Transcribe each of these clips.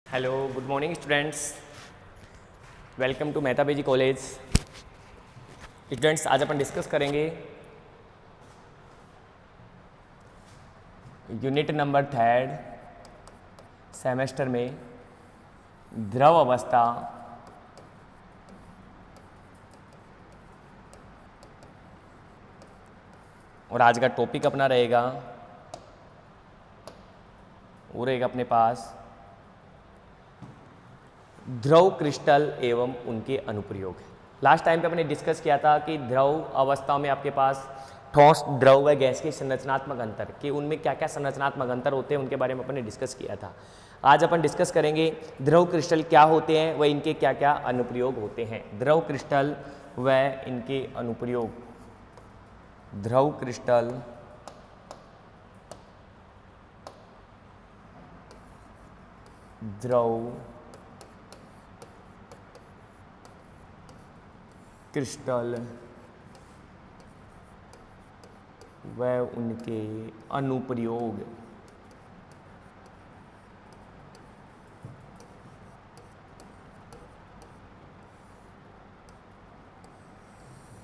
Hello, good morning students. Welcome to Mehta PG college. Students, आज अपन discuss करेंगे unit number 3 semester में द्रव अवस्था और आज का टॉपिक अपना रहेगा वो रहेगा अपने पास द्रव क्रिस्टल एवं उनके अनुप्रयोग। लास्ट टाइम पे अपने डिस्कस किया था कि द्रव अवस्था में आपके पास ठोस, द्रव व गैस के संरचनात्मक अंतर कि उनमें क्या क्या संरचनात्मक अंतर होते हैं उनके बारे में अपने डिस्कस किया था। आज अपन डिस्कस करेंगे द्रव क्रिस्टल क्या होते हैं व इनके क्या क्या अनुप्रयोग होते हैं। द्रव क्रिस्टल व इनके अनुप्रयोग। द्रव क्रिस्टल द्रव क्रिस्टल व उनके अनुप्रयोग।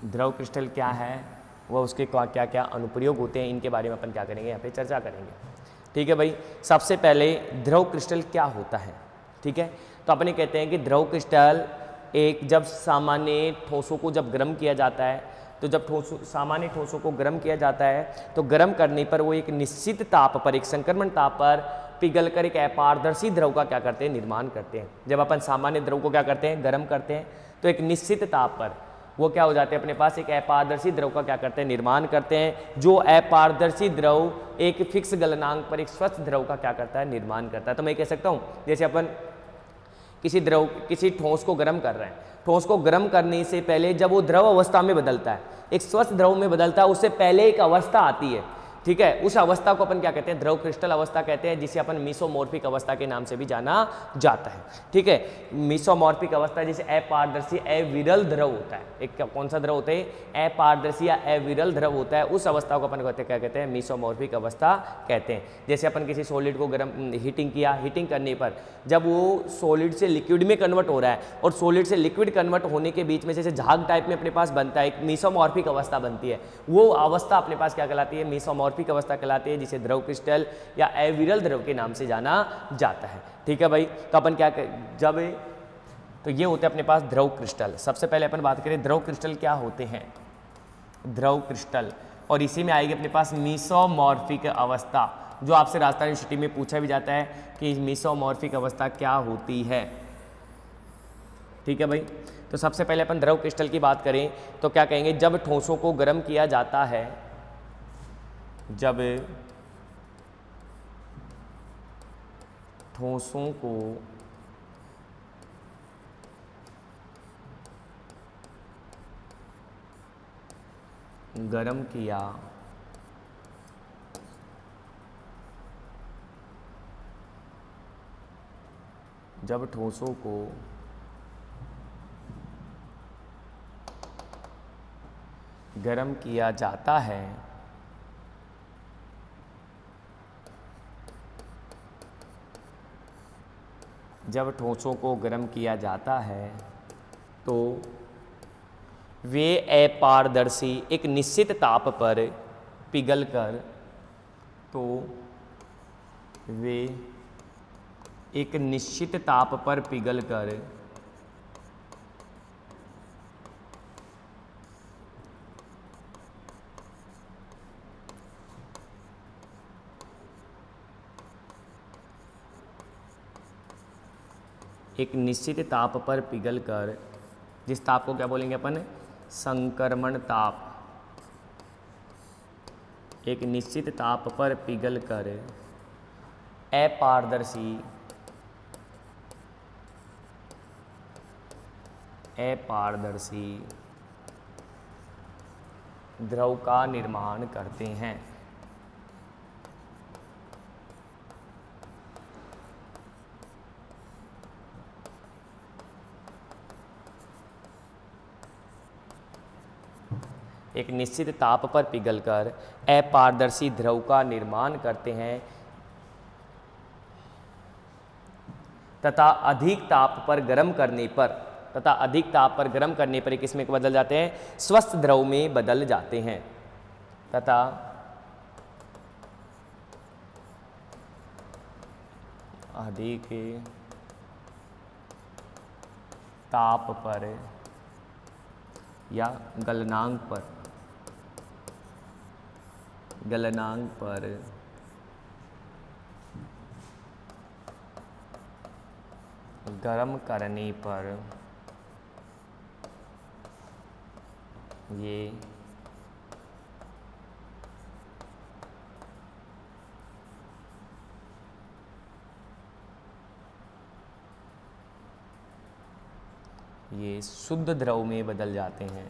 द्रव क्रिस्टल क्या है वह उसके क्या क्या अनुप्रयोग होते हैं, इनके बारे में अपन क्या करेंगे, यहाँ पे चर्चा करेंगे। ठीक है भाई। सबसे पहले द्रव क्रिस्टल क्या होता है। ठीक है, तो अपने कहते हैं कि द्रव क्रिस्टल एक जब सामान्य ठोसों को जब गर्म किया जाता है, तो जब सामान्य ठोसों को गर्म किया जाता है तो गर्म करने पर वो एक निश्चित ताप पर, एक संक्रमण ताप पर पिघलकर एक अपारदर्शी द्रव का क्या करते हैं, निर्माण करते हैं। जब अपन सामान्य द्रव को क्या करते हैं, गर्म करते हैं, तो एक निश्चित ताप पर वो क्या हो जाते हैं, अपने पास एक अपारदर्शी द्रव का क्या करते हैं, निर्माण करते हैं। जो अपारदर्शी द्रव एक फिक्स गलनांक पर एक स्वच्छ द्रव का क्या करता है, निर्माण करता है। तो मैं कह सकता हूँ जैसे अपन किसी ठोस को गर्म कर रहे हैं, ठोस को गर्म करने से पहले जब वो द्रव अवस्था में बदलता है, एक स्वच्छ द्रव में बदलता है, उससे पहले एक अवस्था आती है। ठीक है, उस अवस्था को अपन क्या कहते हैं, द्रव क्रिस्टल अवस्था कहते हैं, जिसे अपन मीसोमॉर्फिक अवस्था के नाम से भी जाना जाता है। ठीक है, मीसोमॉर्फिक अवस्था जिसे अपारदर्शी अविरल द्रव होता है। एक कौन सा द्रव होता है, अपारदर्शी या अविरल द्रव होता है, उस अवस्था को अपन क्या कहते हैं, मीसोमॉर्फिक अवस्था कहते हैं। जैसे अपन किसी सॉलिड को गर्म हीटिंग किया, हीटिंग करने पर जब वो सॉलिड से लिक्विड में कन्वर्ट हो रहा है और सॉलिड से लिक्विड कन्वर्ट होने के बीच में जैसे झाग टाइप में अपने पास बनता है, एक मीसोमॉर्फिक अवस्था बनती है। वो अवस्था अपने पास क्या कहलाती है, मीसोमॉर्फिक अवस्था कहलाती है, जिसे द्रव क्रिस्टल या अविरल द्रव के नाम से जाना जाता है। ठीक है भाई। तो अपन क्या जब तो ये होते हैं अपने पास द्रव क्रिस्टल। सबसे पहले अपन बात करें द्रव क्रिस्टल क्या होते हैं। द्रव क्रिस्टल, और इसी में आएगी अपने पास मीसोमॉर्फिक अवस्था, जो आपसे राजस्थान यूनिवर्सिटी में पूछा भी जाता है कि मीसोमॉर्फिक अवस्था क्या होती है। ठीक है भाई। तो सबसे पहले अपन द्रव क्रिस्टल की बात करें तो क्या कहेंगे, जब ठोसों को गर्म किया जाता है, जब ठोसों को गर्म किया जब ठोसों को गर्म किया जाता है जब ठोसों को गर्म किया जाता है तो वे अपारदर्शी एक निश्चित ताप पर पिघलकर तो वे एक निश्चित ताप पर पिघलकर एक निश्चित ताप पर पिघलकर, जिस ताप को क्या बोलेंगे अपन, संक्रमण ताप। एक निश्चित ताप पर पिघलकर अपारदर्शी द्रव का निर्माण करते हैं। एक निश्चित ताप पर पिघलकर अपारदर्शी द्रव का निर्माण करते हैं तथा अधिक ताप पर गर्म करने पर ये किस में बदल जाते हैं? स्वस्थ द्रव में बदल जाते हैं। तथा अधिक ताप पर या गलनांक पर गर्म करने पर ये शुद्ध द्रव में बदल जाते हैं।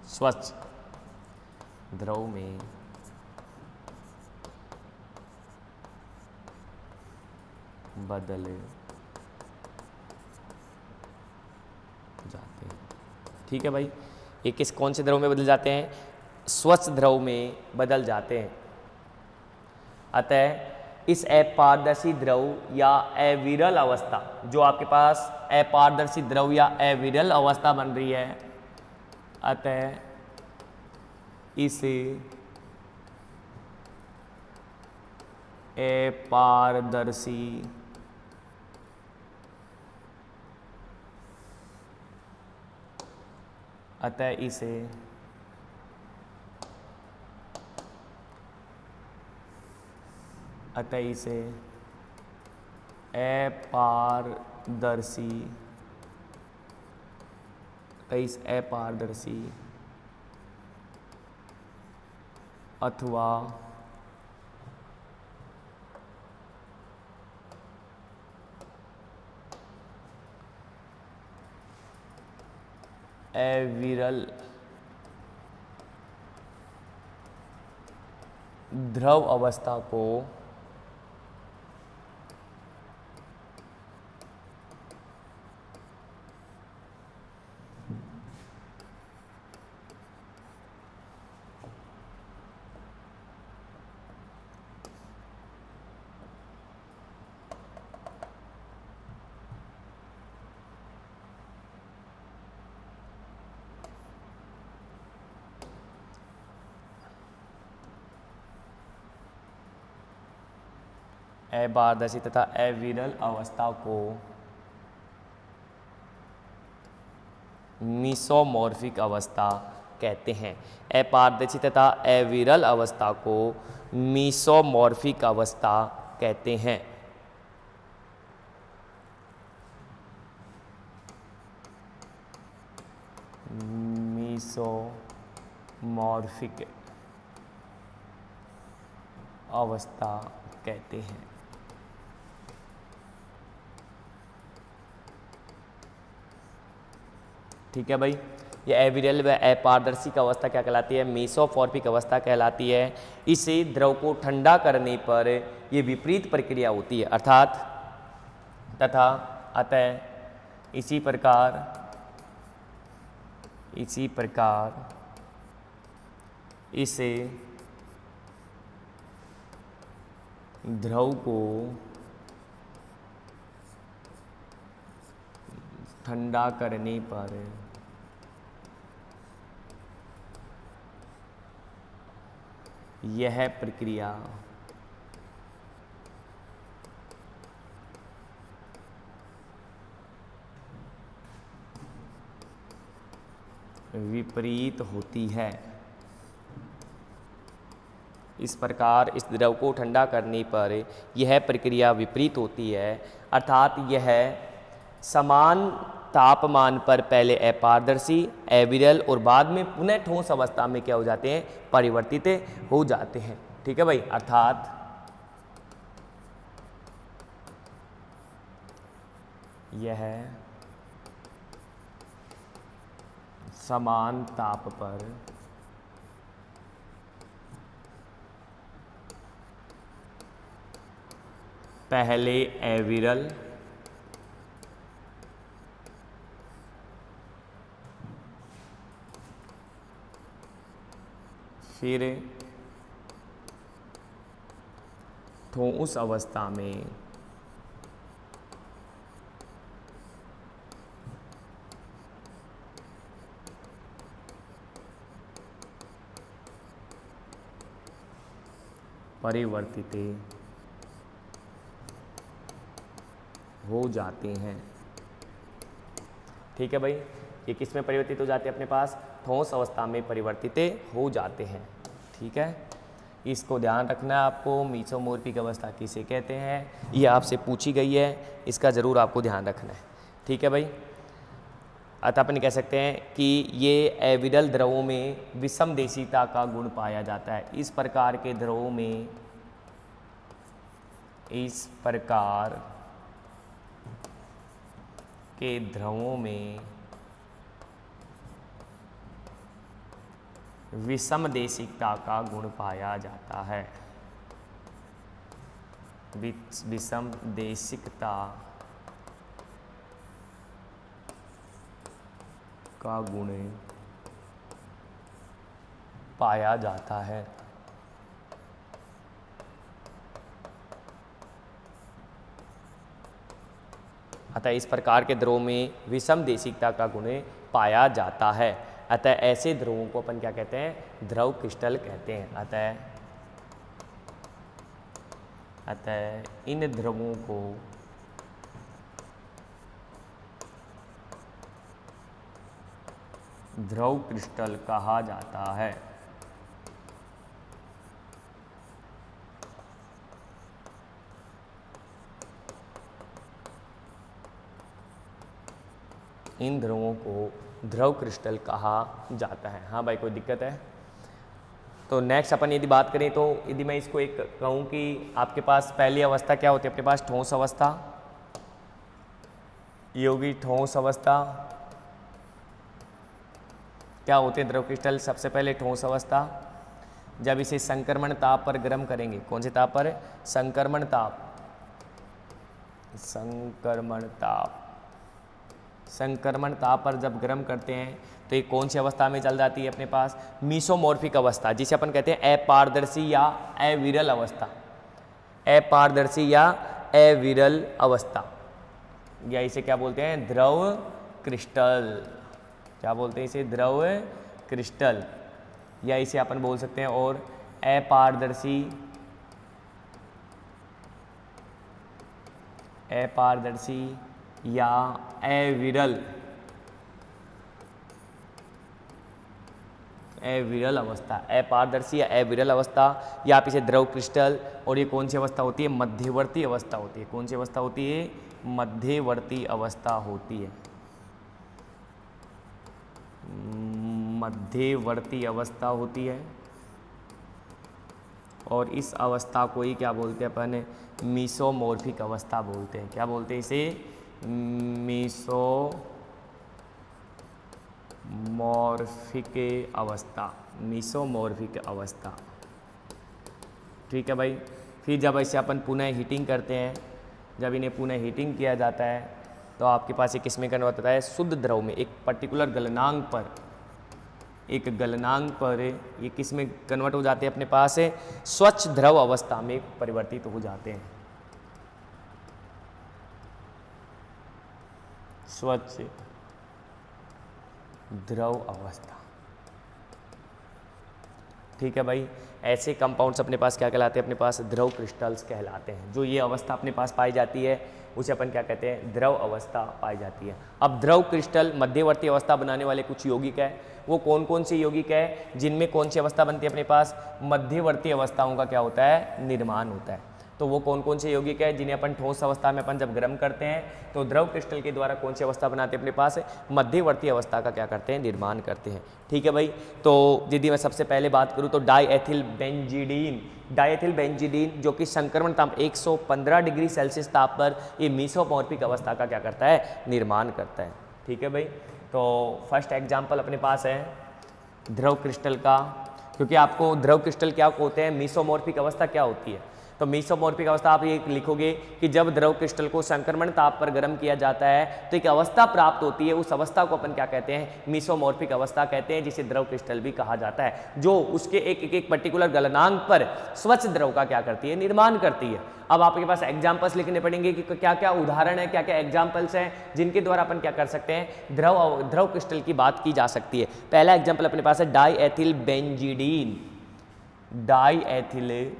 स्वच्छ द्रव में बदल जाते हैं। ठीक है भाई, ये कौन से द्रव में बदल जाते हैं? स्वच्छ द्रव में बदल जाते हैं। अतः इस अपारदर्शी द्रव या अविरल अवस्था, जो आपके पास अपारदर्शी द्रव या अविरल अवस्था बन रही है, अतः इसे अपारदर्शी अपारदर्शी अथवा अविरल द्रव अवस्था को अपारदर्शी तथा अविरल अवस्था को मीसोमॉर्फिक अवस्था कहते हैं। अपारदर्शी तथा अविरल अवस्था को मीसोमॉर्फिक अवस्था कहते हैं। मीसोमॉर्फिक अवस्था कहते हैं। ठीक है भाई, ये अविरल व अपारदर्शी अवस्था क्या कहलाती है? मीसोमॉर्फिक अवस्था कहलाती है। इसे द्रव को ठंडा करने पर ये विपरीत प्रक्रिया होती है, अर्थात तथा अतः इसी प्रकार इसे द्रव को ठंडा करने पर यह प्रक्रिया विपरीत होती है। इस प्रकार इस द्रव को ठंडा करने पर यह प्रक्रिया विपरीत होती है, अर्थात यह समान तापमान पर पहले अपारदर्शी, अविरल और बाद में पुनः ठोस अवस्था में क्या हो जाते हैं? परिवर्तित हो जाते हैं। ठीक है भाई, अर्थात यह समान ताप पर पहले अविरल फिर ठोस अवस्था में परिवर्तित हो जाते हैं। ठीक है भाई, ये किस में परिवर्तित हो जाते हैं? अपने पास ठोस अवस्था में परिवर्तित हो जाते हैं। ठीक है, इसको ध्यान रखना है आपको। मीसोमोर्फिक अवस्था किसे कहते हैं, ये आपसे पूछी गई है, इसका ज़रूर आपको ध्यान रखना है। ठीक है भाई, अतः अपन कह सकते हैं कि ये अविरल द्रवों में विषमदेशीता का गुण पाया जाता है। इस प्रकार के द्रवों में विषमदेशिकता का गुण पाया जाता है। विषमदेशिकता का गुण पाया जाता है। अतः इस प्रकार के द्रवों में विषमदेशिकता का गुण पाया जाता है। अतः ऐसे द्रवों को अपन क्या कहते हैं? द्रव क्रिस्टल कहते हैं। अतः इन द्रवों को द्रव क्रिस्टल कहा जाता है। इन द्रवों को द्रव क्रिस्टल कहा जाता है। हाँ भाई, कोई दिक्कत है? तो नेक्स्ट अपन यदि बात करें तो यदि मैं इसको एक कहूँ कि आपके पास पहली अवस्था क्या होती है? अपने पास ठोस अवस्था, ये होगी ठोस अवस्था। क्या होते हैं द्रव क्रिस्टल? सबसे पहले ठोस अवस्था, जब इसे संक्रमण ताप पर गर्म करेंगे। कौन से ताप पर? संक्रमण ताप। संक्रमण ताप पर जब गर्म करते हैं तो ये कौन सी अवस्था में चल जाती है? अपने पास मीसोमॉर्फिक अवस्था, जिसे अपन कहते हैं अपारदर्शी या अविरल अवस्था। अपारदर्शी या अविरल अवस्था, या इसे क्या बोलते हैं? द्रव क्रिस्टल। क्या बोलते हैं इसे? द्रव क्रिस्टल, या इसे अपन बोल सकते हैं और अपारदर्शी या अविरल अवस्था। अपारदर्शी या अविरल अवस्था, या आप इसे द्रव क्रिस्टल। और ये कौन सी अवस्था होती है? मध्यवर्ती अवस्था होती है। कौन सी अवस्था होती है? मध्यवर्ती अवस्था होती है। मध्यवर्ती अवस्था होती है, और इस अवस्था को ही क्या बोलते हैं अपन? मीसोमॉर्फिक अवस्था बोलते हैं। क्या बोलते हैं इसे? मीसोमॉर्फिक अवस्था। ठीक है भाई, फिर जब इसे अपन पुनः हीटिंग करते हैं, जब इन्हें पुनः हीटिंग किया जाता है तो आपके पास ये किस में कन्वर्ट होता है? शुद्ध द्रव में। एक पर्टिकुलर गलनांक पर ये किस में कन्वर्ट हो जाते हैं? अपने पास है स्वच्छ द्रव अवस्था में परिवर्तित हो जाते हैं। स्वच्छ द्रव अवस्था। ठीक है भाई, ऐसे कंपाउंड्स अपने पास क्या कहलाते हैं? अपने पास द्रव क्रिस्टल्स कहलाते हैं। जो ये अवस्था अपने पास पाई जाती है उसे अपन क्या कहते हैं? द्रव अवस्था पाई जाती है। अब द्रव क्रिस्टल मध्यवर्ती अवस्था बनाने वाले कुछ यौगिक है। वो कौन कौन से यौगिक है जिनमें कौन सी अवस्था बनती है? अपने पास मध्यवर्ती अवस्थाओं का क्या होता है? निर्माण होता है। तो वो कौन कौन से यौगिक है जिन्हें अपन ठोस अवस्था में अपन जब गर्म करते हैं तो द्रव क्रिस्टल के द्वारा कौन सी अवस्था बनाते हैं? अपने पास मध्यवर्ती अवस्था का क्या करते हैं? निर्माण करते हैं। ठीक है भाई, तो यदि मैं सबसे पहले बात करूं तो डाईएथिल बेंजीडीन जो कि संक्रमण ताप 115 डिग्री सेल्सियस ताप पर ये मीसोमॉर्फिक अवस्था का क्या करता है? निर्माण करता है। ठीक है भाई, तो फर्स्ट एग्जाम्पल अपने पास है द्रव क्रिस्टल का, क्योंकि आपको द्रव क्रिस्टल क्या होते हैं? मीसोमॉर्फिक अवस्था क्या होती है? तो मीसोमॉर्फिक अवस्था आप ये लिखोगे कि जब द्रव क्रिस्टल को संक्रमण ताप पर गर्म किया जाता है तो एक अवस्था प्राप्त होती है, उस अवस्था को अपन क्या कहते हैं, मीसोमॉर्फिक अवस्था कहते हैं, जिसे द्रव क्रिस्टल भी कहा जाता है, जो उसके एक पर्टिकुलर गलनांक पर स्वच्छ द्रव का क्या करती है, निर्माण करती है। अब आपके पास एग्जाम्पल्स लिखने पड़ेंगे कि क्या क्या उदाहरण है, क्या क्या एग्जाम्पल्स हैं जिनके द्वारा अपन क्या कर सकते हैं, द्रव क्रिस्टल की बात की जा सकती है। पहला एग्जाम्पल अपने पास है diethyl benzidine, diethyl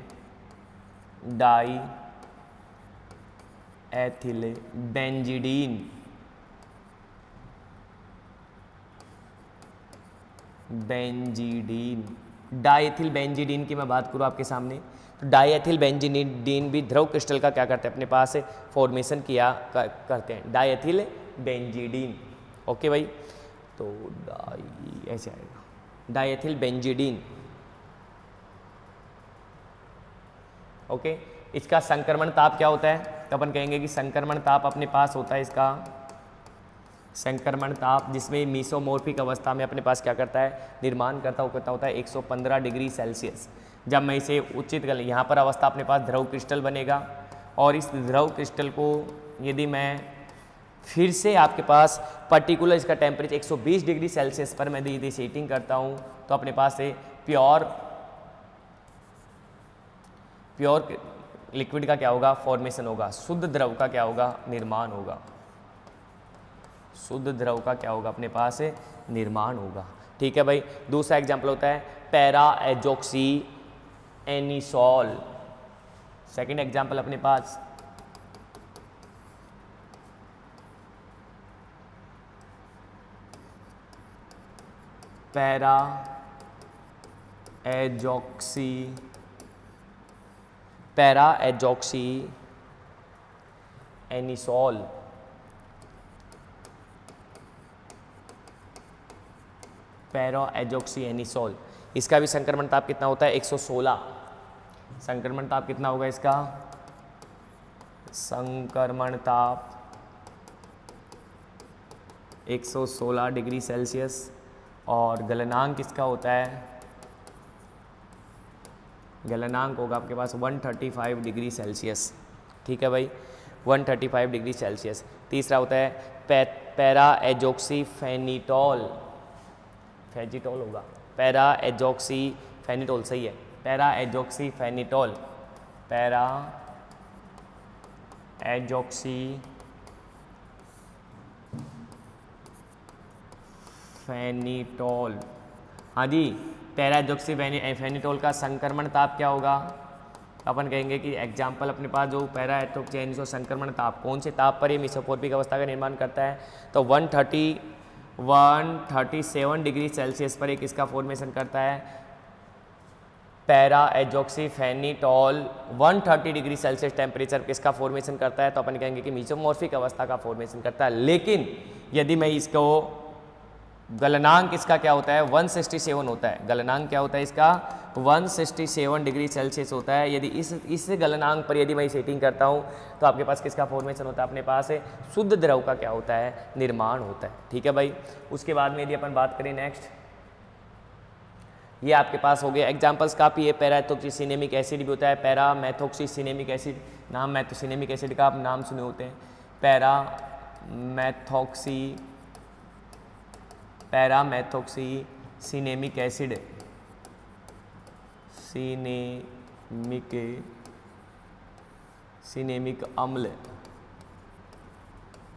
benzidine, diethyl benzidine की मैं बात करूँ आपके सामने, तो डाईएथिल बेंजीडीन भी द्रव क्रिस्टल का क्या करते हैं, अपने पास फॉर्मेशन किया करते हैं, डाईएथिल बेंजीडीन। ओके भाई, तो ऐसे आएगा डाईएथिल बेंजीडीन। ओके, इसका संक्रमण ताप क्या होता है, तो अपन कहेंगे कि संक्रमण ताप अपने पास होता है, इसका संक्रमण ताप जिसमें मीसोमॉर्फिक अवस्था में अपने पास क्या करता है, निर्माण करता होता है 115 डिग्री सेल्सियस। जब मैं इसे उचित कर, यहाँ पर अवस्था अपने पास द्रव क्रिस्टल बनेगा, और इस द्रव क्रिस्टल को यदि मैं फिर से आपके पास पर्टिकुलर इसका टेम्परेचर 120 डिग्री सेल्सियस पर मैं यदि हीटिंग करता हूँ तो अपने पास से प्योर लिक्विड का क्या होगा, फॉर्मेशन होगा, शुद्ध द्रव का क्या होगा, निर्माण होगा, शुद्ध द्रव का क्या होगा, अपने पास निर्माण होगा। ठीक है भाई, दूसरा एग्जाम्पल होता है पैरा एजोक्सी एनिसोल। सेकंड एग्जाम्पल अपने पास पैरा एजोक्सी एनिसोल। पैरा एजोक्सी एनिसोल, इसका भी संक्रमण ताप कितना होता है, 116। संक्रमण ताप कितना होगा इसका, संक्रमण ताप 116 डिग्री सेल्सियस, और गलनांक किसका होता है, गलनांक होगा आपके पास 135 डिग्री सेल्सियस। ठीक है भाई, 135 डिग्री सेल्सियस। तीसरा होता है पैरा एजोक्सी फेनिटोल, फेजिटोल होगा, पैरा एजोक्सी फेनिटोल, सही है, पैरा एजोक्सी फेनिटोल, पैरा एजोक्सी फेनिटोल। हाँ जी, पैरा एजोक्सी फेनिटोल का संक्रमण ताप क्या होगा, अपन कहेंगे कि एग्जाम्पल अपने पास जो पैरा एजोक्सी एनिसोल संक्रमण ताप, कौन से ताप पर ये मीसोमॉर्फिक अवस्था का निर्माण करता है, तो 137 डिग्री सेल्सियस पर एक इसका फॉर्मेशन करता है। पैरा एजोक्सी फेनिटोल 130 डिग्री सेल्सियस टेम्परेचर किसका फॉर्मेशन करता है, तो अपन कहेंगे कि मीसोमॉर्फिक अवस्था का फॉर्मेशन करता है। लेकिन यदि मैं इसको, गलनांक इसका क्या होता है, 167 होता है, गलनांक क्या होता है इसका, 167 डिग्री सेल्सियस होता है। यदि इस गलनांक पर यदि मैं हीटिंग करता हूँ तो आपके पास किसका फॉर्मेशन होता है, अपने पास शुद्ध द्रव का क्या होता है, निर्माण होता है। ठीक है भाई, उसके बाद में यदि अपन बात करें नेक्स्ट, ये आपके पास हो गया एग्जाम्पल्स काफ़ी है। पैरामेथोक्सीसिनेमिक एसिड भी होता है, पैरामेथोक्सीसिनेमिक एसिड, नाम मेथोसिनेमिक एसिड का आप नाम सुने होते हैं, पैरामेथोक्सीसिनेमिक एसिड, सिनेमिक अम्ल।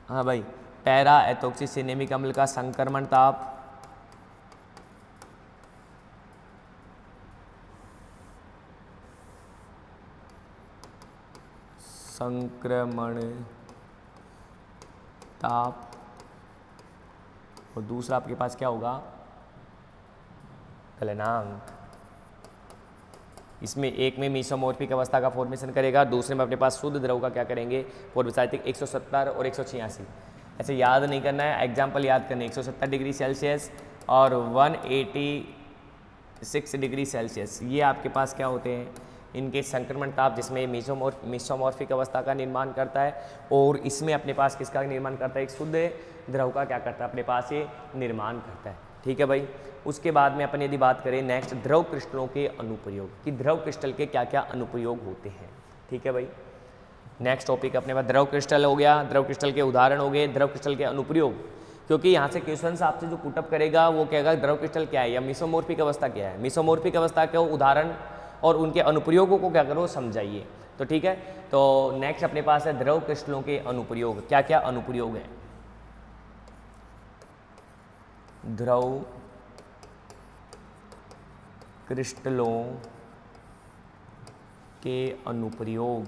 हाँ भाई, पैरा एथोक्सीसिनेमिक अम्ल का संक्रमण ताप और दूसरा आपके पास क्या होगा, गलनांक। इसमें एक में मीसोमॉर्फिक अवस्था का फॉर्मेशन करेगा, दूसरे में अपने पास शुद्ध द्रव का क्या करेंगे, फॉर्मेशन। 170 और 186 ऐसे याद नहीं करना है, एग्जाम्पल याद करने, 170 डिग्री सेल्सियस और 186 डिग्री सेल्सियस, ये आपके पास क्या होते हैं, इनके संक्रमण ताप, जिसमें मीसोमॉर्फिक अवस्था का निर्माण करता है, और इसमें अपने पास किसका निर्माण करता है, एक शुद्ध द्रव का क्या करता है, अपने पास ये निर्माण करता है। ठीक है भाई, उसके बाद में अपन यदि बात करें नेक्स्ट, द्रव क्रिस्टलों के अनुप्रयोग, कि द्रव क्रिस्टल के क्या क्या अनुप्रयोग होते हैं। ठीक है भाई। नेक्स्ट टॉपिक अपने पास द्रव क्रिस्टल हो गया, द्रव क्रिस्टल के उदाहरण हो गए, द्रव क्रिस्टल के अनुप्रयोग, क्योंकि यहाँ से क्वेश्चन आपसे जो पुटअप करेगा वो कहेगा द्रव क्रिस्टल क्या है या मिसोमॉर्फिक अवस्था क्या है। मिसोमॉर्फिक अवस्था के उदाहरण और उनके अनुप्रयोगों को क्या करो समझाइए। तो ठीक है, तो नेक्स्ट अपने पास है द्रव क्रिस्टलों के अनुप्रयोग। क्या क्या अनुप्रयोग है? द्रव क्रिस्टलों के अनुप्रयोग।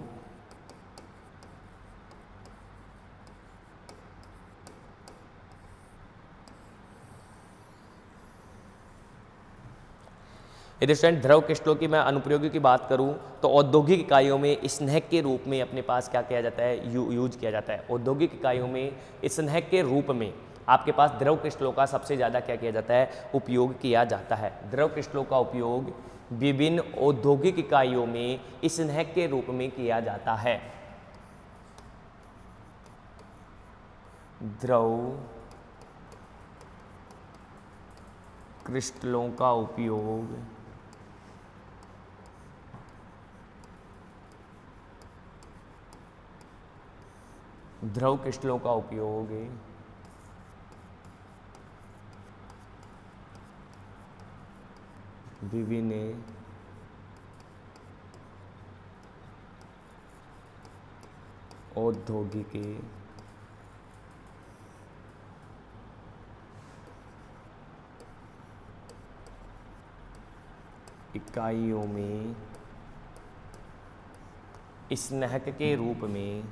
यदि स्टूडेंट द्रव क्रिस्टलों की मैं अनुप्रयोगों की बात करूं तो औद्योगिक इकाइयों में स्नेहक के रूप में अपने पास क्या किया जाता है, यूज किया जाता है। औद्योगिक इकाइयों में स्नेहक के रूप में आपके पास द्रव क्रिस्टलों का सबसे ज़्यादा क्या किया जाता है, उपयोग किया जाता है। द्रव क्रिस्टलों का उपयोग विभिन्न औद्योगिक इकाइयों में स्नेहक के रूप में किया जाता है। द्रव क्रिस्टलों का उपयोग द्रव क्रिस्टलों का उपयोग विभिन्न औद्योगिक इकाइयों में स्नेहक के रूप में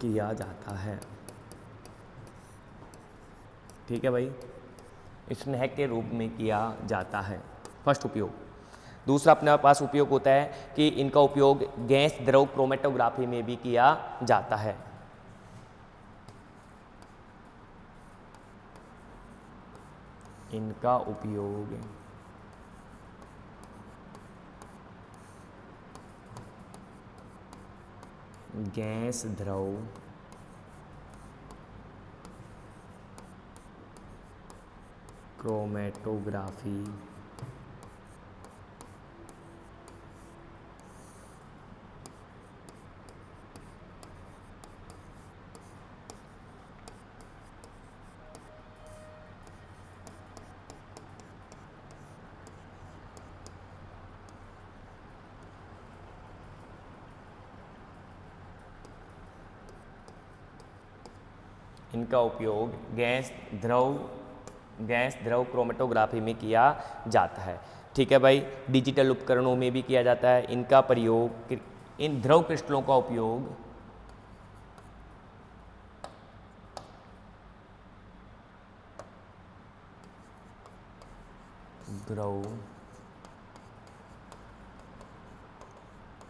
किया जाता है। ठीक है भाई, स्नेहक के रूप में किया जाता है, फर्स्ट उपयोग। दूसरा अपने पास उपयोग होता है कि इनका उपयोग गैस द्रव क्रोमेटोग्राफी में भी किया जाता है। इनका उपयोग गैस द्रव क्रोमेटोग्राफी इनका उपयोग गैस द्रव क्रोमेटोग्राफी में किया जाता है। ठीक है भाई, डिजिटल उपकरणों में भी किया जाता है। इनका प्रयोग, इन द्रव क्रिस्टलों का उपयोग द्रव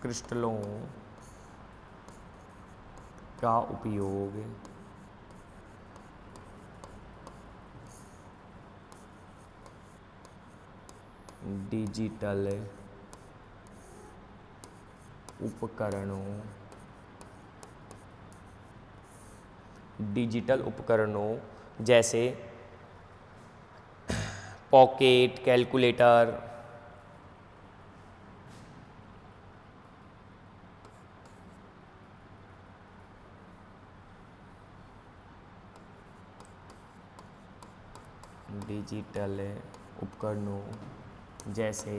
क्रिस्टलों का उपयोग डिजिटल उपकरणों जैसे पॉकेट, कैलकुलेटर, डिजिटल उपकरणों जैसे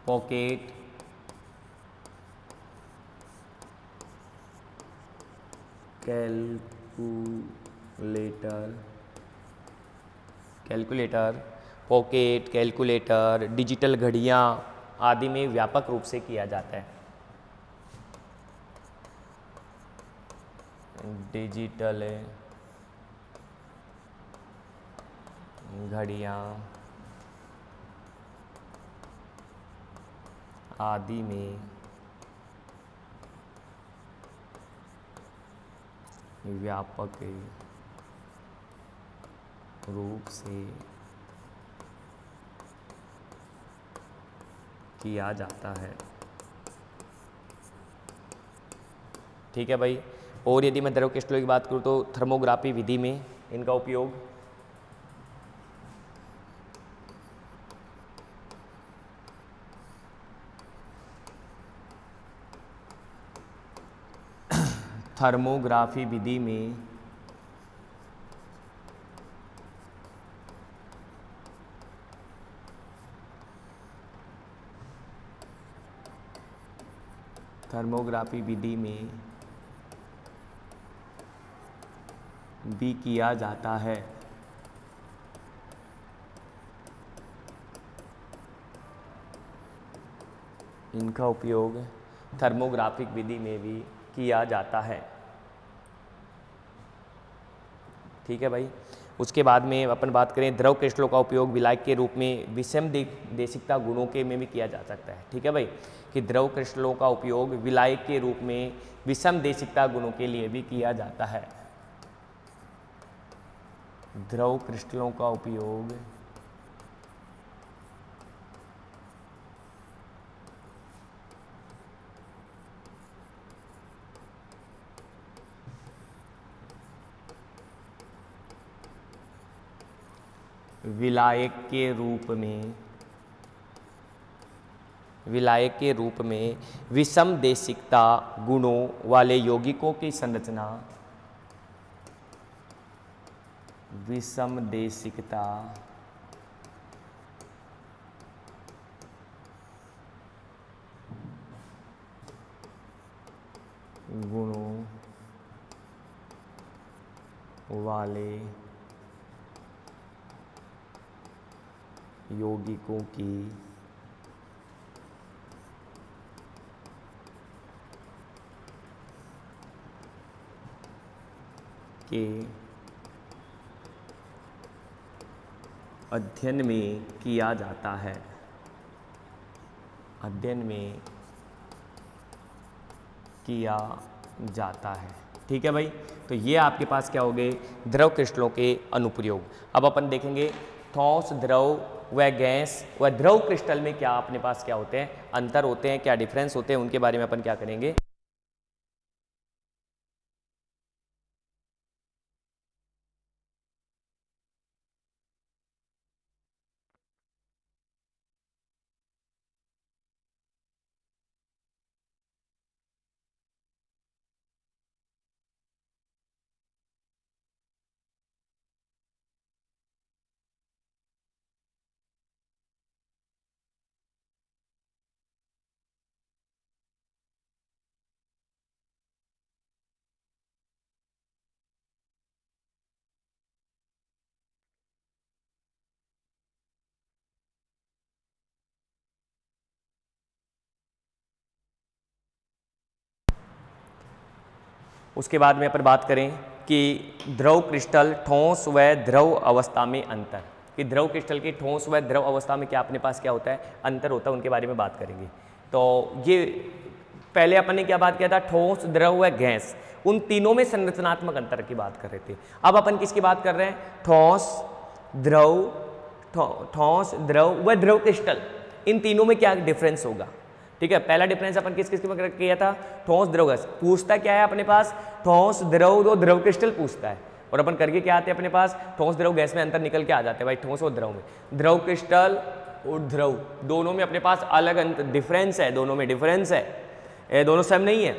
पॉकेट, पॉकेट, कैलकुलेटर, डिजिटल घड़ियाँ आदि में व्यापक रूप से किया जाता है। डिजिटल घड़ियाँ आदि में व्यापक रूप से किया जाता है। ठीक है भाई। और यदि मैं द्रव क्रिस्टलों की बात करूँ तो थर्मोग्राफी विधि में इनका उपयोग थर्मोग्राफी विधि में थर्मोग्राफी विधि में भी किया जाता है। इनका उपयोग थर्मोग्राफिक विधि में भी किया जाता है। ठीक है भाई। उसके बाद में अपन बात करें द्रव क्रिस्टलों का उपयोग विलायक के रूप में विषम देशिकता गुणों के में भी किया जा सकता है। ठीक है भाई, कि द्रव क्रिस्टलों का उपयोग विलायक के रूप में विषम देशिकता गुणों के लिए भी किया जाता है। द्रव क्रिस्टलों का उपयोग विलायक के रूप में विषम देशिकता गुणों वाले यौगिकों की संरचना विषम देशिकता गुणों वाले यौगिकों की के अध्ययन में किया जाता है। अध्ययन में किया जाता है। ठीक है भाई, तो ये आपके पास क्या हो गए द्रव क्रिस्टलों के अनुप्रयोग। अब अपन देखेंगे ठोस, द्रव व गैस व द्रव क्रिस्टल में क्या अपने पास क्या होते हैं, अंतर होते हैं, क्या डिफरेंस होते हैं, उनके बारे में अपन क्या करेंगे। उसके बाद में अपन बात करें कि द्रव क्रिस्टल ठोस व द्रव अवस्था में अंतर, कि द्रव क्रिस्टल की ठोस व द्रव अवस्था में क्या अपने पास क्या होता है, अंतर होता है, उनके बारे में बात करेंगे। तो ये पहले अपन ने क्या बात किया था, ठोस, द्रव व गैस, उन तीनों में संरचनात्मक अंतर की बात कर रहे थे। अब अपन किसकी बात कर रहे हैं, ठोस, द्रव व द्रव क्रिस्टल, इन तीनों में क्या डिफरेंस होगा। ठीक है, पहला डिफरेंस अपन किस में किया था, ठोस, द्रव, गैस। पूछता क्या है अपने पास, ठोस, द्रव, दो द्रव क्रिस्टल पूछता है, और अपन करके क्या आते हैं अपने पास, ठोस, द्रव, गैस में अंतर निकल के आ जाते हैं भाई, ठोस और द्रव में। द्रव क्रिस्टल और द्रव दोनों में अपने पास अलग डिफरेंस है, दोनों में डिफरेंस है, ये दोनों सेम नहीं है,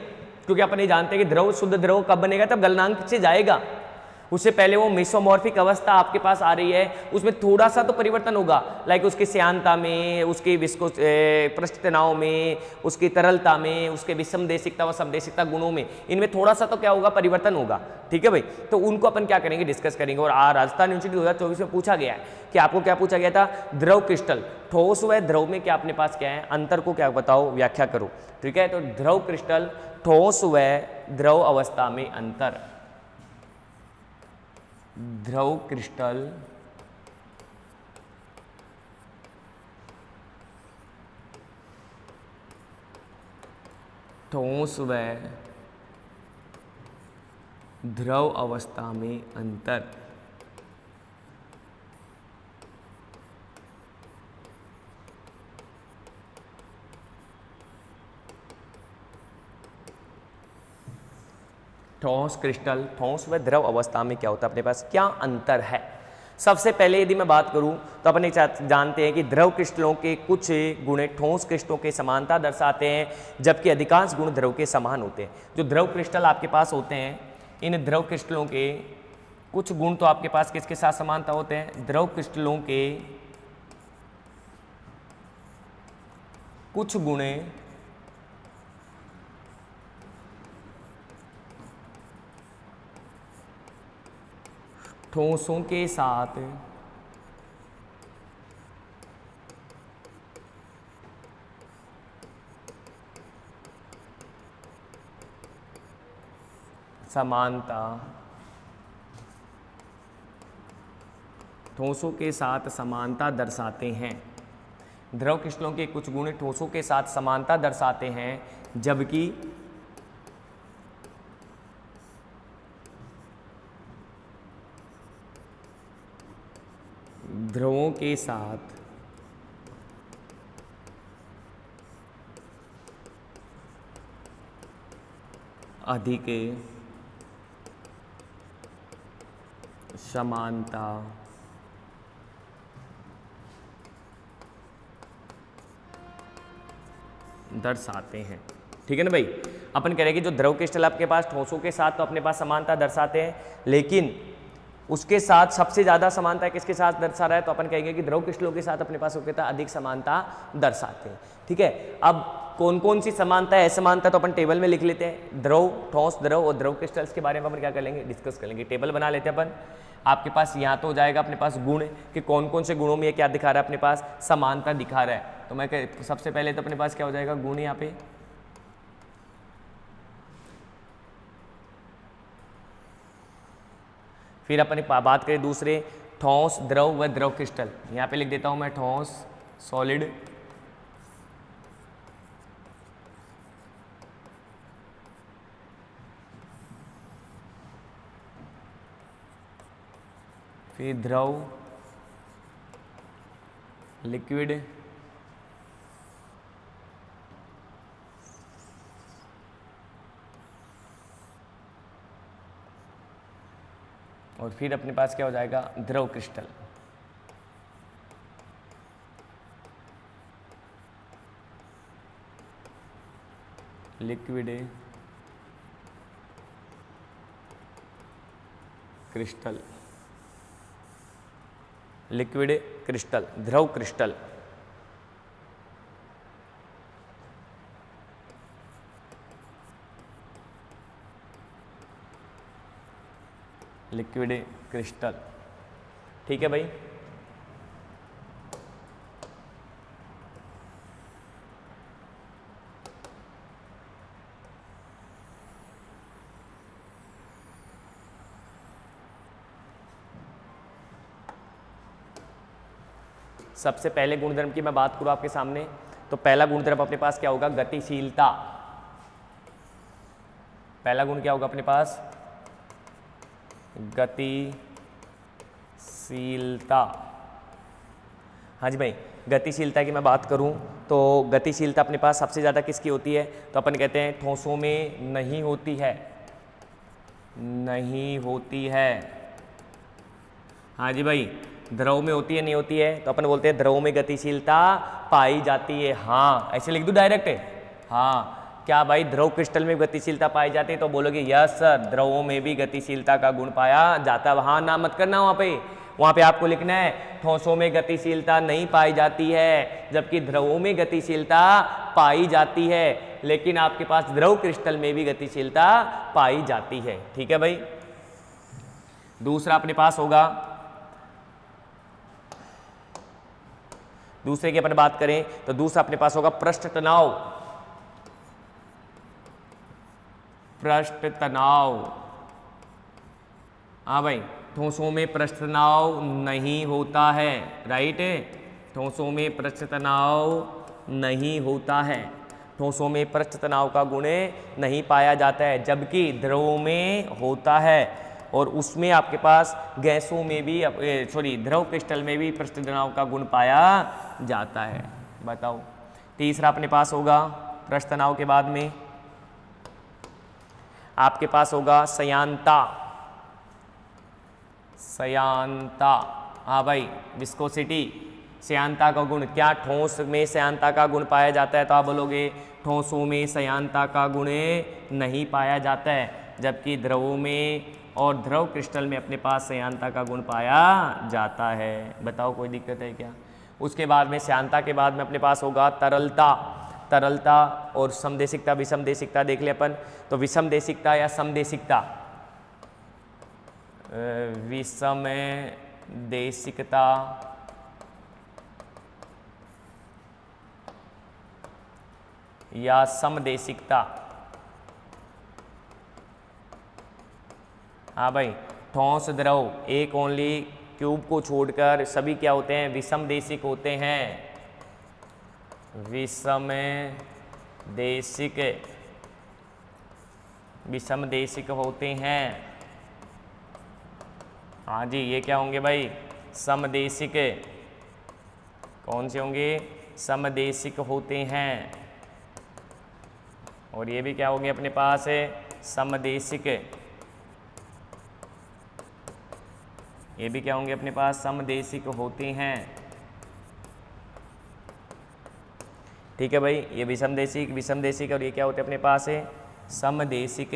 क्योंकि अपन ये जानते हैं कि द्रव, शुद्ध द्रव कब बनेगा, तब गलनांक से जाएगा, उससे पहले वो मेसोमॉर्फिक अवस्था आपके पास आ रही है, उसमें थोड़ा सा तो परिवर्तन होगा, लाइक उसकी श्यानता में, उसकी विस्को पृष्ठ तनाव में, उसकी तरलता में, उसके विषम देशिकता व समदेशिकता गुणों में, इनमें थोड़ा सा तो क्या होगा, परिवर्तन होगा। ठीक है भाई, तो उनको अपन क्या करेंगे, डिस्कस करेंगे। और राजस्थान यूनिवर्सिटी 2024 में पूछा गया है कि आपको क्या पूछा गया था, द्रव क्रिस्टल, ठोस व द्रव में क्या अपने पास क्या है, अंतर को क्या बताओ, व्याख्या करो। ठीक है, तो द्रव क्रिस्टल, ठोस व द्रव अवस्था में अंतर। द्रव क्रिस्टल ठोस व द्रव अवस्था में अंतर। ठोस क्रिस्टल, ठोस व द्रव अवस्था में क्या होता है अपने पास, क्या अंतर है। सबसे पहले यदि मैं बात करूं तो अपने जानते हैं कि द्रव क्रिस्टलों के कुछ गुण ठोस क्रिस्टलों के समानता दर्शाते हैं, जबकि अधिकांश गुण द्रव के समान होते हैं। जो द्रव क्रिस्टल आपके पास होते हैं, इन द्रव क्रिस्टलों के कुछ गुण तो आपके पास किसके साथ समानता होते हैं, द्रव क्रिस्टलों के कुछ गुण ठोसों के साथ समानता, ठोसों के साथ समानता दर्शाते हैं। द्रव क्रिस्टलों के कुछ गुण ठोसों के साथ समानता दर्शाते हैं, जबकि द्रवों के साथ अधिक समानता दर्शाते हैं। ठीक है ना भाई। अपन कह रहे हैं कि जो द्रव क्रिस्टल आपके पास ठोसों के साथ तो अपने पास समानता दर्शाते हैं, लेकिन उसके साथ सबसे ज़्यादा समानता किसके साथ दर्शा रहा है, तो अपन कहेंगे कि द्रव क्रिस्टलों के साथ अपने पास अधिक समानता दर्शाते हैं। ठीक है, अब कौन कौन सी समानता है, असमानता तो अपन टेबल में लिख लेते हैं। द्रव, ठोस, द्रव और द्रव क्रिस्टल्स के बारे में अपन क्या कर लेंगे, डिस्कस कर लेंगे। टेबल बना लेते हैं अपन। आपके पास यहाँ तो हो जाएगा अपने पास गुण कि कौन कौन से गुणों में ये क्या दिखा रहा है, अपने पास समानता दिखा रहा है। तो मैं सबसे पहले तो अपने पास क्या हो जाएगा, गुण यहाँ पे। फिर अपन बात करें दूसरे, ठोस, द्रव व द्रव क्रिस्टल। यहाँ पे लिख देता हूँ मैं ठोस, सॉलिड, फिर द्रव, लिक्विड, और फिर अपने पास क्या हो जाएगा, द्रव crystal. Liquid crystal, liquid crystal, द्रव क्रिस्टल। Liquid crystal. ठीक है भाई। सबसे पहले गुणधर्म की मैं बात करूं आपके सामने, तो पहला गुणधर्म अपने पास क्या होगा, गतिशीलता। पहला गुण क्या होगा अपने पास, गतिशीलता। हाँ जी भाई, गतिशीलता की मैं बात करूं तो गतिशीलता अपने पास सबसे ज़्यादा किसकी होती है, तो अपन कहते हैं ठोसों में नहीं होती है, नहीं होती है। हाँ जी भाई, द्रव में होती है, नहीं होती है, तो अपन बोलते हैं द्रव में गतिशीलता पाई जाती है। हाँ, ऐसे लिख दूं डायरेक्ट, हाँ। क्या भाई द्रव क्रिस्टल में गतिशीलता पाई जाती है, तो बोलोगे यस सर, द्रवों में भी गतिशीलता का गुण पाया जाता है। वहाँ ना मत करना, वहाँ पे आपको लिखना है ठोसों में गतिशीलता नहीं पाई जाती है, जबकि द्रवों में गतिशीलता पाई जाती है। लेकिन आपके पास द्रव क्रिस्टल में भी गतिशीलता पाई जाती है। ठीक है भाई। दूसरा अपने पास होगा, दूसरे की अपन बात करें तो दूसरा अपने पास होगा पृष्ठ तनाव। पृष्ठ तनाव, हाँ भाई, ठोसों में पृष्ठ तनाव नहीं होता है, राइट। ठोसों में पृष्ठ तनाव नहीं होता है, ठोसों में पृष्ठ तनाव का गुण नहीं पाया जाता है, जबकि द्रवों में होता है। और उसमें आपके पास गैसों में भी, सॉरी, द्रव क्रिस्टल में भी पृष्ठ तनाव का गुण पाया जाता है। बताओ, तीसरा अपने पास होगा पृष्ठ तनाव के बाद में आपके पास होगा सयांता, सयांता, हाँ भाई विस्कोसिटी, सयांता का गुण क्या, ठोस में सयांता का गुण पाया जाता है, तो आप बोलोगे ठोसों में सयांता का गुण नहीं पाया जाता है, जबकि द्रवों में और द्रव क्रिस्टल में अपने पास सयांता का गुण पाया जाता है। बताओ कोई दिक्कत है क्या? उसके बाद में सयांता के बाद में अपने पास होगा तरलता, तरलता और समदेशिकता, विषमदेशिकता देख ले अपन। तो विषमदेशिकता या समदेशिकता, विषमदेशिकता या समदेशिकता, हाँ भाई ठोस द्रव एक ओनली क्यूब को छोड़कर सभी क्या होते हैं, विषमदेशिक होते हैं, विषमदेशिक, विषमदेशिक होते हैं। हाँ जी ये क्या होंगे भाई, समदेशिक, कौन से होंगे, समदेशिक होते हैं। और ये भी क्या होंगे अपने पास है, समदेशिक, ये भी क्या होंगे अपने पास, समदेशिक होते हैं। ठीक है भाई, ये विषमदेशिक, विषमदेशिक और ये क्या होते हैं अपने पास है, समदेशिक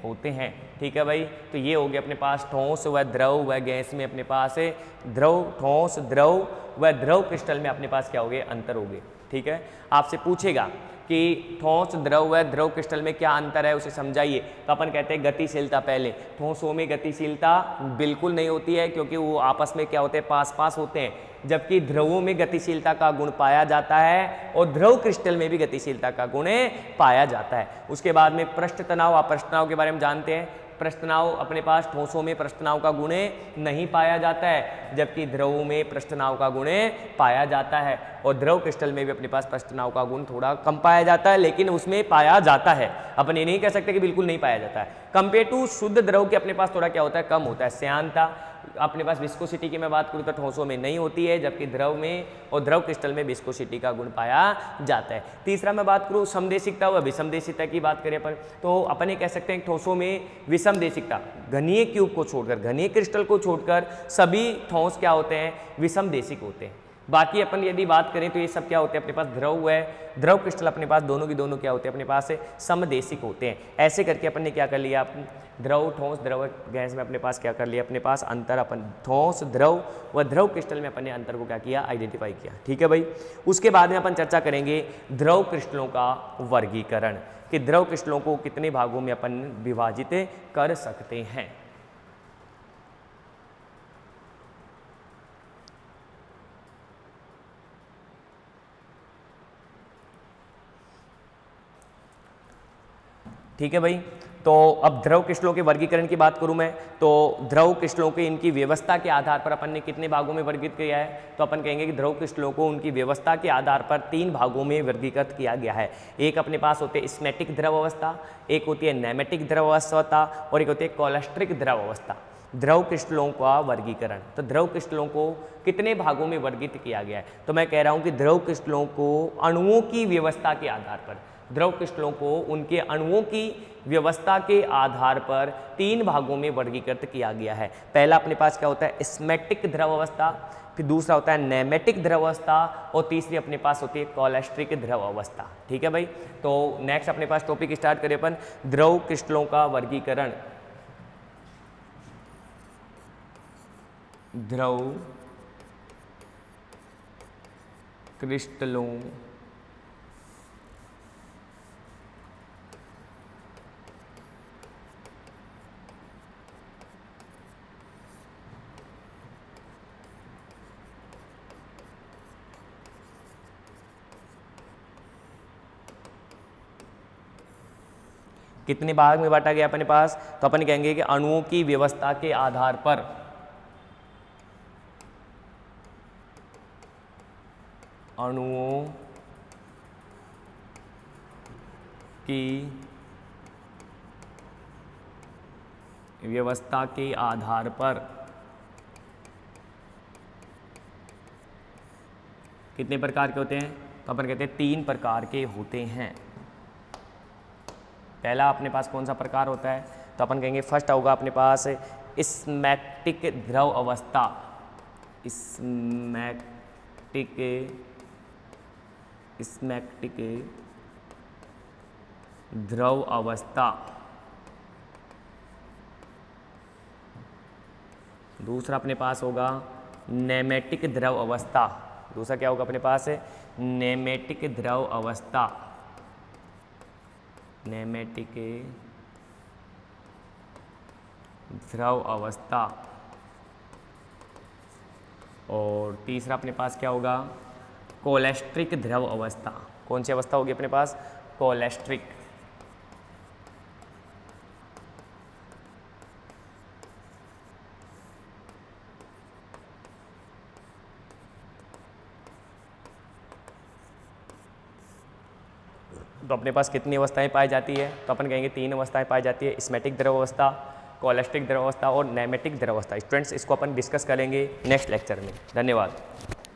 होते हैं। ठीक है भाई, तो ये हो गया अपने पास ठोस व द्रव व गैस में अपने पास है द्रव, ठोस द्रव व द्रव क्रिस्टल में अपने पास क्या हो गए, अंतर हो गए। ठीक है, आपसे पूछेगा कि ठोस द्रव व द्रव क्रिस्टल में क्या अंतर है, उसे समझाइए। तो अपन कहते हैं गतिशीलता। पहले ठोसों में गतिशीलता बिल्कुल नहीं होती है, क्योंकि वो आपस में क्या होते हैं, पास पास होते हैं, जबकि द्रवों में गतिशीलता का गुण पाया जाता है और द्रव क्रिस्टल में भी गतिशीलता का गुण पाया जाता है। उसके बाद में पृष्ठ तनाव, आप पृष्ठ तनाव के बारे में जानते हैं। पृष्ठ तनाव अपने पास ठोसों में पृष्ठ तनाव का गुण नहीं पाया जाता है, जबकि द्रवों में पृष्ठ तनाव का गुण पाया जाता है। और द्रव क्रिस्टल में भी अपने पास पृष्ठ तनाव का गुण थोड़ा कम पाया जाता है, लेकिन उसमें पाया जाता है। अपन ये नहीं कह सकते कि बिल्कुल नहीं पाया जाता है। कंपेयर टू शुद्ध द्रव के अपने पास थोड़ा क्या होता है, कम होता है। सयांता अपने पास विस्कोसिटी की मैं बात करूँ तो ठोसों में नहीं होती है, जबकि द्रव में और द्रव क्रिस्टल में विस्कोसिटी का गुण पाया जाता है। तीसरा मैं बात करूँ समदेशिकता व विषमदेशिकता की बात करें अपन, तो अपन ये कह सकते हैं ठोसों में विषमदेशिकता, घनीय क्यूब को छोड़कर, घनीय क्रिस्टल को छोड़कर सभी ठोस क्या होते हैं, विषमदेशिक होते हैं। बाकी अपन यदि बात करें तो ये सब क्या होते हैं अपने पास, द्रव है, द्रव क्रिस्टल अपने पास दोनों की दोनों क्या होते हैं अपने पास है, समदेशिक होते हैं। ऐसे करके अपन ने क्या कर लिया, अपन द्रव, ठोस, द्रव, गैस में अपने पास क्या कर लिया, अपने पास अंतर, अपन ठोस, द्रव व द्रव क्रिस्टल में अपन ने अंतर को क्या किया, आइडेंटिफाई किया। ठीक है भाई, उसके बाद में अपन चर्चा करेंगे द्रव क्रिस्टलों का वर्गीकरण, कि द्रव क्रिस्टलों को कितने भागों में अपन विभाजित कर सकते हैं। ठीक है भाई, तो अब द्रव क्रिस्टलों के वर्गीकरण की बात करूं मैं, तो द्रव क्रिस्टलों के इनकी व्यवस्था के आधार पर अपन ने कितने भागों में वर्गीकृत किया है, तो अपन कहेंगे कि द्रव क्रिस्टलों को उनकी व्यवस्था के आधार पर 3 भागों में वर्गीकृत किया गया है। एक अपने पास होते हैं स्मैटिक द्रव अवस्था, एक होती है नैमेटिक द्रव अवस्था और एक होती है कोलेस्ट्रिक द्रव अवस्था। द्रव क्रिस्टलों का वर्गीकरण, तो द्रव क्रिस्टलों को कितने भागों में वर्गीकृत किया गया है, तो मैं कह रहा हूँ कि द्रव क्रिस्टलों को अणुओं की व्यवस्था के आधार पर, द्रव क्रिस्टलों को उनके अणुओं की व्यवस्था के आधार पर 3 भागों में वर्गीकृत किया गया है। पहला अपने पास क्या होता है, स्मैटिक द्रव अवस्था, फिर दूसरा होता है नैमेटिक द्रव अवस्था और तीसरी अपने पास होती है कोलेस्ट्रिक द्रव अवस्था। ठीक है भाई, तो नेक्स्ट अपने पास टॉपिक स्टार्ट करें अपन, द्रव क्रिस्टलों का वर्गीकरण। द्रव क्रिस्टलों कितने भाग में बांटा गया अपने पास, तो अपन कहेंगे कि अणुओं की व्यवस्था के आधार पर, अणुओं की व्यवस्था के आधार पर कितने प्रकार के होते हैं, तो अपन कहते हैं 3 प्रकार के होते हैं। पहला अपने पास कौन सा प्रकार होता है, तो अपन कहेंगे फर्स्ट होगा अपने पास स्मैक्टिक द्रव अवस्था, स्मैक्टिक द्रव अवस्था। दूसरा अपने पास होगा नेमेटिक द्रव अवस्था। दूसरा क्या होगा अपने पास, नेमेटिक द्रव अवस्था, नेमेटिक द्रव अवस्था। और तीसरा अपने पास क्या होगा, कोलेस्ट्रिक द्रव अवस्था। कौन सी अवस्था होगी अपने पास, कोलेस्ट्रिक। तो अपने पास कितनी अवस्थाएं पाई जाती है, तो अपन कहेंगे 3 अवस्थाएं पाई जाती है, स्मैटिक द्रव अवस्था, कोलेस्ट्रिक द्रव अवस्था और नेमेटिक द्रव अवस्था। स्टूडेंट्स इसको अपन डिस्कस करेंगे नेक्स्ट लेक्चर में। धन्यवाद।